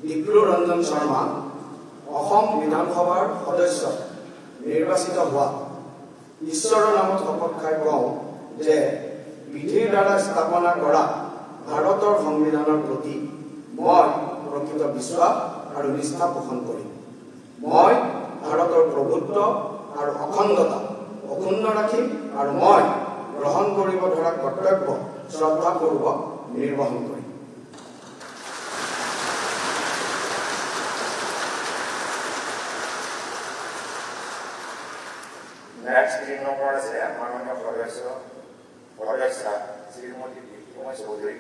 ডিপ্লু ৰঞ্জন শৰ্মা অসম বিধানসভাৰ সদস্য নিৰ্বাচিত হোৱা ঈশ্বৰৰ নামত শপত খাই কওঁ যে বিধিৰ দ্বাৰা স্থাপনা কৰা ভাৰতৰ সংবিধানৰ প্ৰতি মই প্ৰকৃত বিশ্বাস আৰু নিষ্ঠা পোষণ কৰিম। মই ভাৰতৰ প্ৰভুত্ব আৰু অখণ্ডতা অক্ষুণ্ণ ৰাখিম আৰু মই গ্ৰহণ কৰিব ধৰা কৰ্তব্য শ্ৰদ্ধাপূৰ্বক নিৰ্বহন কৰিম। Next in number is Mananya Foresa, Srimoti Kumar Chaudhary,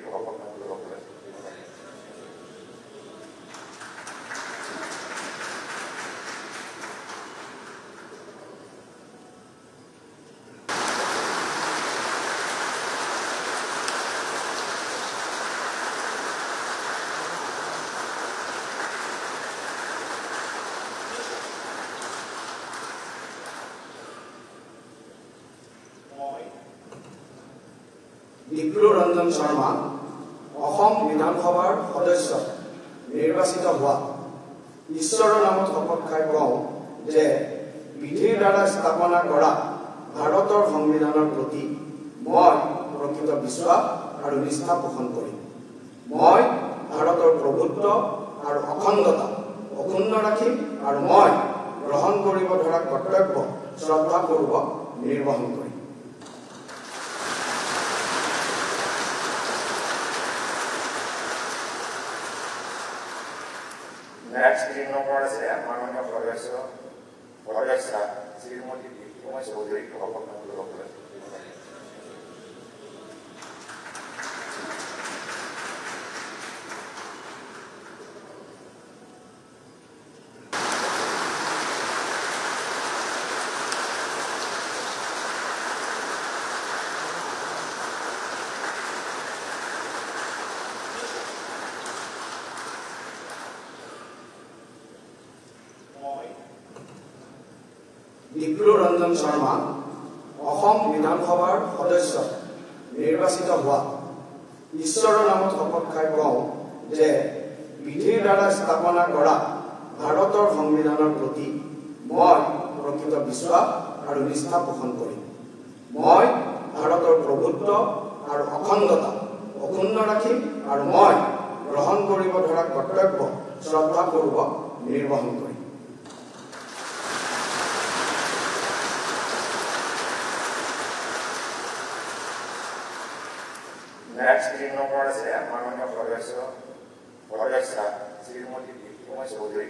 Diplu Ranjan Sharma Assam বিধানসভাৰ সদস্য নিৰ্বাচিত হোৱা ঈশ্বৰৰ নামত শপত খাই কওঁ যে বিধিৰ দ্বাৰা স্থাপনা কৰা ভাৰতৰ সংবিধানৰ প্ৰতি মই প্ৰকৃত বিশ্বাস আৰু নিষ্ঠা পোষণ কৰিম। মই ভাৰতৰ প্ৰভুত্ব আৰু অখণ্ডতা অক্ষুণ্ণ ৰাখিম আৰু মই গ্ৰহণ কৰিব ধৰা কৰ্তব্য শ্ৰদ্ধাপূৰ্বক নিৰ্বহন কৰিম। Next in number is Mananya Foresa, Srimoti Kumar Chaudhary, Diplu Ranjan Sharma Assam বিধানসভাৰ সদস্য নিৰ্বাচিত হোৱা ঈশ্বৰৰ নামত শপত খাই কওঁ যে বিধিৰ দ্বাৰা স্থাপনা কৰা ভাৰতৰ সংবিধানৰ প্ৰতি মই প্ৰকৃত বিশ্বাস আৰু নিষ্ঠা পোষণ কৰিম। মই ভাৰতৰ প্ৰভুত্ব আৰু অখণ্ডতা অক্ষুণ্ণ ৰাখিম আৰু মই গ্ৰহণ কৰিব ধৰা কৰ্তব্য শ্ৰদ্ধাপূৰ্বক নিৰ্বহন কৰিম। Next in number is Mananya Foresa, Srimoti Kumar Chaudhary,